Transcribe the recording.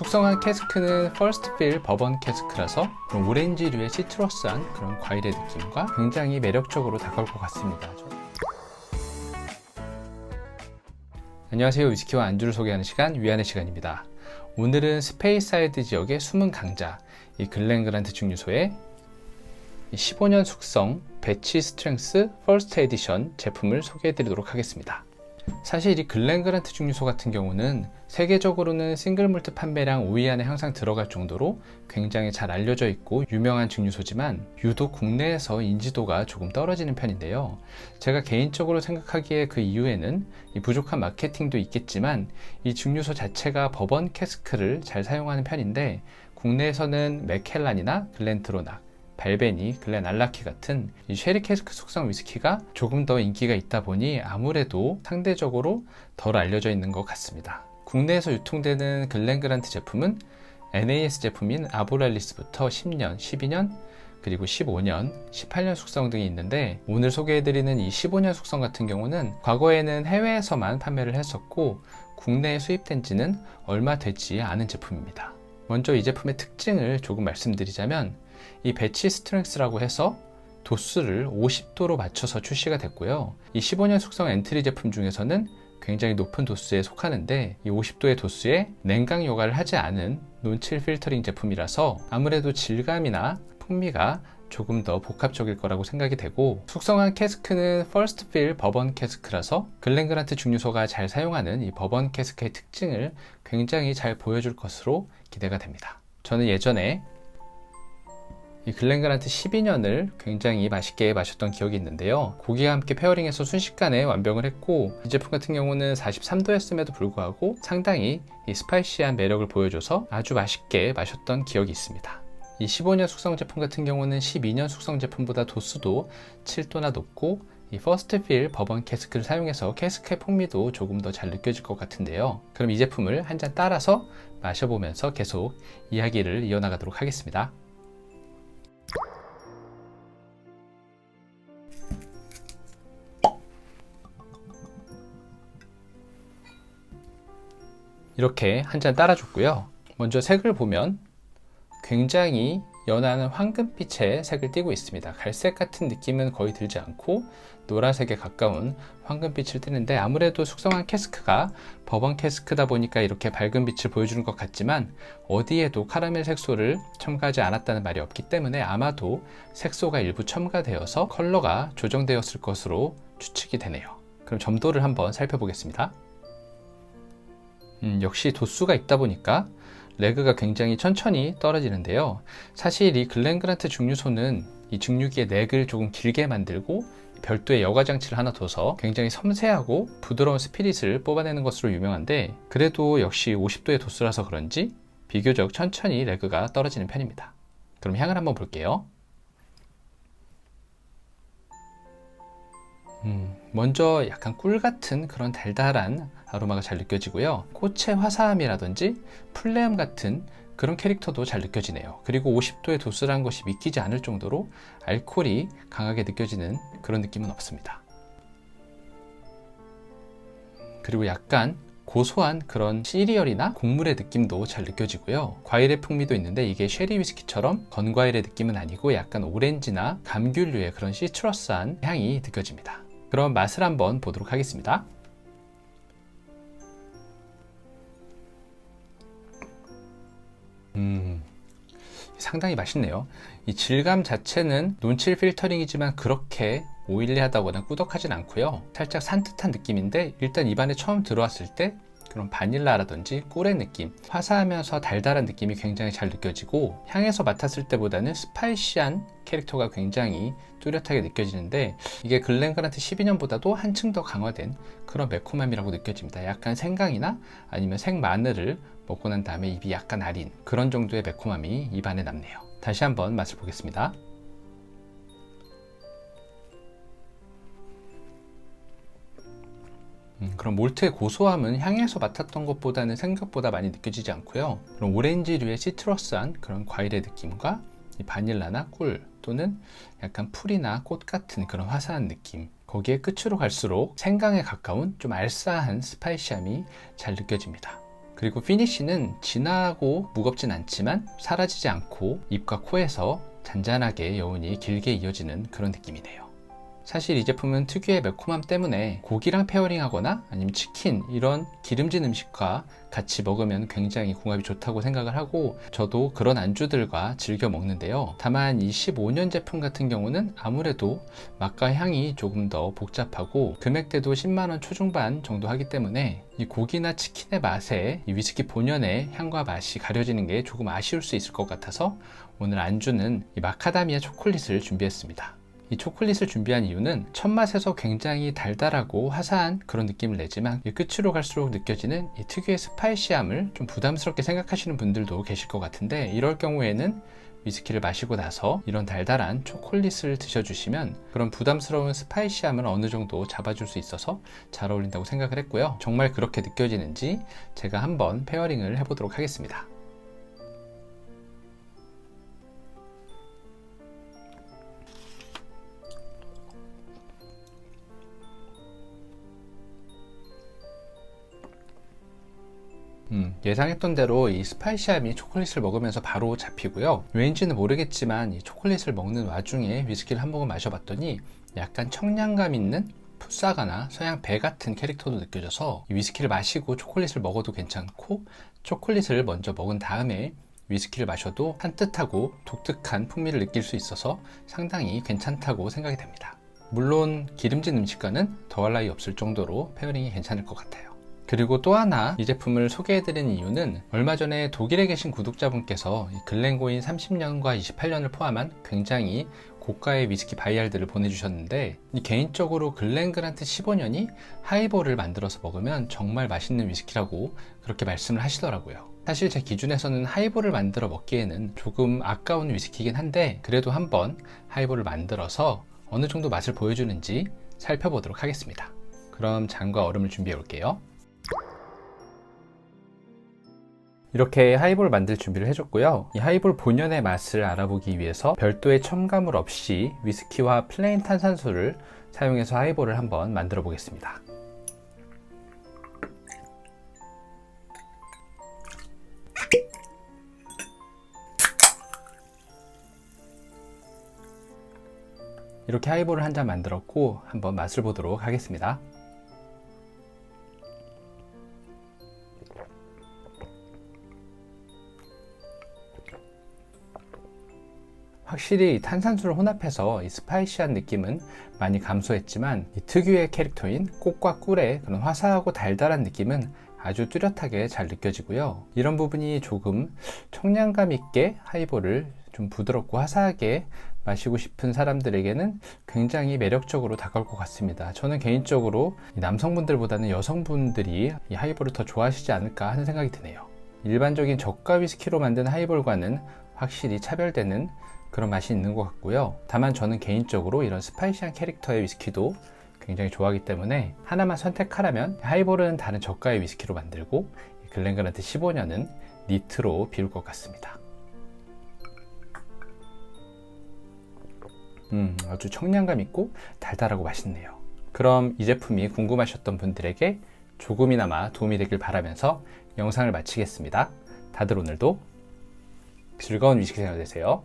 숙성한 캐스크는 퍼스트 필 버번 캐스크라서 그런 오렌지류의 시트러스한 그런 과일의 느낌과 굉장히 매력적으로 다가올 것 같습니다. 안녕하세요. 위스키와 안주를 소개하는 시간, 위안의 시간입니다. 오늘은 스페이사이드 지역의 숨은 강자, 이 글렌그란트 증류소의 15년 숙성 배치 스트렝스 퍼스트 에디션 제품을 소개해 드리도록 하겠습니다. 사실 이 글렌그란트 증류소 같은 경우는 세계적으로는 싱글몰트 판매량 5위 안에 항상 들어갈 정도로 굉장히 잘 알려져 있고 유명한 증류소지만 유독 국내에서 인지도가 조금 떨어지는 편인데요. 제가 개인적으로 생각하기에 그 이유에는 이 부족한 마케팅도 있겠지만 이 증류소 자체가 버번 캐스크를 잘 사용하는 편인데 국내에서는 맥켈란이나 글렌트로낙, 발베니, 글렌알라키 같은 이 쉐리 캐스크 숙성 위스키가 조금 더 인기가 있다 보니 아무래도 상대적으로 덜 알려져 있는 것 같습니다. 국내에서 유통되는 글렌그란트 제품은 NAS 제품인 아보랄리스부터 10년, 12년, 그리고 15년, 18년 숙성 등이 있는데 오늘 소개해드리는 이 15년 숙성 같은 경우는 과거에는 해외에서만 판매를 했었고 국내에 수입된 지는 얼마 되지 않은 제품입니다. 먼저 이 제품의 특징을 조금 말씀드리자면 이 배치 스트렝스라고 해서 도수를 50도로 맞춰서 출시가 됐고요. 이 15년 숙성 엔트리 제품 중에서는 굉장히 높은 도수에 속하는데 이 50도의 도수에 냉각 요가를 하지 않은 논칠 필터링 제품이라서 아무래도 질감이나 풍미가 조금 더 복합적일 거라고 생각이 되고 숙성한 캐스크는 퍼스트 필 버번 캐스크라서 글렌그란트 증류소가 잘 사용하는 이 버번 캐스크의 특징을 굉장히 잘 보여줄 것으로 기대가 됩니다. 저는 예전에 이 글렌그란트 12년을 굉장히 맛있게 마셨던 기억이 있는데요. 고기와 함께 페어링해서 순식간에 완병을 했고 이 제품 같은 경우는 43도였음에도 불구하고 상당히 이 스파이시한 매력을 보여줘서 아주 맛있게 마셨던 기억이 있습니다. 이 15년 숙성 제품 같은 경우는 12년 숙성 제품보다 도수도 7도나 높고 이 퍼스트 필 버번 캐스크를 사용해서 캐스크의 풍미도 조금 더 잘 느껴질 것 같은데요. 그럼 이 제품을 한 잔 따라서 마셔보면서 계속 이야기를 이어나가도록 하겠습니다. 이렇게 한 잔 따라줬고요. 먼저 색을 보면 굉장히 연한 황금빛의 색을 띠고 있습니다. 갈색 같은 느낌은 거의 들지 않고 노란색에 가까운 황금빛을 띠는데 아무래도 숙성한 캐스크가 버번 캐스크다 보니까 이렇게 밝은 빛을 보여주는 것 같지만 어디에도 카라멜 색소를 첨가하지 않았다는 말이 없기 때문에 아마도 색소가 일부 첨가되어서 컬러가 조정되었을 것으로 추측이 되네요. 그럼 점도를 한번 살펴보겠습니다. 역시 도수가 있다 보니까 레그가 굉장히 천천히 떨어지는데요. 사실 이 글렌그란트 증류소는 이 증류기의 넥을 조금 길게 만들고 별도의 여과 장치를 하나 둬서 굉장히 섬세하고 부드러운 스피릿을 뽑아내는 것으로 유명한데 그래도 역시 50도의 도수라서 그런지 비교적 천천히 레그가 떨어지는 편입니다. 그럼 향을 한번 볼게요. 먼저 약간 꿀 같은 그런 달달한 아로마가 잘 느껴지고요. 꽃의 화사함이라든지 플레음 같은 그런 캐릭터도 잘 느껴지네요. 그리고 50도의 도수라는 것이 믿기지 않을 정도로 알코올이 강하게 느껴지는 그런 느낌은 없습니다. 그리고 약간 고소한 그런 시리얼이나 곡물의 느낌도 잘 느껴지고요. 과일의 풍미도 있는데 이게 쉐리 위스키처럼 건과일의 느낌은 아니고 약간 오렌지나 감귤류의 그런 시트러스한 향이 느껴집니다. 그럼 맛을 한번 보도록 하겠습니다. 상당히 맛있네요. 이 질감 자체는 논칠 필터링이지만 그렇게 오일리하다거나 꾸덕하진 않고요. 살짝 산뜻한 느낌인데 일단 입안에 처음 들어왔을 때 그런 바닐라라든지 꿀의 느낌, 화사하면서 달달한 느낌이 굉장히 잘 느껴지고 향에서 맡았을 때보다는 스파이시한 캐릭터가 굉장히 뚜렷하게 느껴지는데 이게 글렌그란트 12년보다도 한층 더 강화된 그런 매콤함이라고 느껴집니다. 약간 생강이나 아니면 생마늘을 먹고 난 다음에 입이 약간 아린 그런 정도의 매콤함이 입안에 남네요. 다시 한번 맛을 보겠습니다. 그럼 몰트의 고소함은 향에서 맡았던 것보다는 생각보다 많이 느껴지지 않고요. 그럼 오렌지류의 시트러스한 그런 과일의 느낌과 이 바닐라나 꿀 또는 약간 풀이나 꽃 같은 그런 화사한 느낌, 거기에 끝으로 갈수록 생강에 가까운 좀 알싸한 스파이시함이 잘 느껴집니다. 그리고 피니쉬는 진하고 무겁진 않지만 사라지지 않고 입과 코에서 잔잔하게 여운이 길게 이어지는 그런 느낌이네요. 사실 이 제품은 특유의 매콤함 때문에 고기랑 페어링하거나 아니면 치킨 이런 기름진 음식과 같이 먹으면 굉장히 궁합이 좋다고 생각을 하고 저도 그런 안주들과 즐겨 먹는데요. 다만 이 15년 제품 같은 경우는 아무래도 맛과 향이 조금 더 복잡하고 금액대도 10만원 초중반 정도 하기 때문에 이 고기나 치킨의 맛에 이 위스키 본연의 향과 맛이 가려지는 게 조금 아쉬울 수 있을 것 같아서 오늘 안주는 이 마카다미아 초콜릿을 준비했습니다. 이 초콜릿을 준비한 이유는 첫 맛에서 굉장히 달달하고 화사한 그런 느낌을 내지만 끝으로 갈수록 느껴지는 이 특유의 스파이시함을 좀 부담스럽게 생각하시는 분들도 계실 것 같은데, 이럴 경우에는 위스키를 마시고 나서 이런 달달한 초콜릿을 드셔주시면 그런 부담스러운 스파이시함을 어느 정도 잡아줄 수 있어서 잘 어울린다고 생각을 했고요. 정말 그렇게 느껴지는지 제가 한번 페어링을 해보도록 하겠습니다. 예상했던 대로 이 스파이시함이 초콜릿을 먹으면서 바로 잡히고요. 왜인지는 모르겠지만 이 초콜릿을 먹는 와중에 위스키를 한 모금 마셔봤더니 약간 청량감 있는 풋사과나 서양 배 같은 캐릭터도 느껴져서 이 위스키를 마시고 초콜릿을 먹어도 괜찮고, 초콜릿을 먼저 먹은 다음에 위스키를 마셔도 산뜻하고 독특한 풍미를 느낄 수 있어서 상당히 괜찮다고 생각이 됩니다. 물론 기름진 음식과는 더할 나위 없을 정도로 페어링이 괜찮을 것 같아요. 그리고 또 하나 이 제품을 소개해드리는 이유는 얼마 전에 독일에 계신 구독자분께서 글렌고인 30년과 28년을 포함한 굉장히 고가의 위스키 바이알들을 보내주셨는데, 개인적으로 글렌그란트 15년이 하이볼을 만들어서 먹으면 정말 맛있는 위스키라고 그렇게 말씀을 하시더라고요. 사실 제 기준에서는 하이볼을 만들어 먹기에는 조금 아까운 위스키이긴 한데, 그래도 한번 하이볼을 만들어서 어느 정도 맛을 보여주는지 살펴보도록 하겠습니다. 그럼 잔과 얼음을 준비해 올게요. 이렇게 하이볼 만들 준비를 해줬고요. 이 하이볼 본연의 맛을 알아보기 위해서 별도의 첨가물 없이 위스키와 플레인 탄산수를 사용해서 하이볼을 한번 만들어 보겠습니다. 이렇게 하이볼을 한 잔 만들었고 한번 맛을 보도록 하겠습니다. 확실히 탄산수를 혼합해서 이 스파이시한 느낌은 많이 감소했지만 이 특유의 캐릭터인 꽃과 꿀의 그런 화사하고 달달한 느낌은 아주 뚜렷하게 잘 느껴지고요. 이런 부분이 조금 청량감 있게 하이볼을 좀 부드럽고 화사하게 마시고 싶은 사람들에게는 굉장히 매력적으로 다가올 것 같습니다. 저는 개인적으로 남성분들보다는 여성분들이 이 하이볼을 더 좋아하시지 않을까 하는 생각이 드네요. 일반적인 저가 위스키로 만든 하이볼과는 확실히 차별되는 그런 맛이 있는 것 같고요. 다만 저는 개인적으로 이런 스파이시한 캐릭터의 위스키도 굉장히 좋아하기 때문에 하나만 선택하라면 하이볼은 다른 저가의 위스키로 만들고 글렌그란트 15년은 니트로 비울 것 같습니다. 아주 청량감 있고 달달하고 맛있네요. 그럼 이 제품이 궁금하셨던 분들에게 조금이나마 도움이 되길 바라면서 영상을 마치겠습니다. 다들 오늘도 즐거운 위스키 생활 되세요.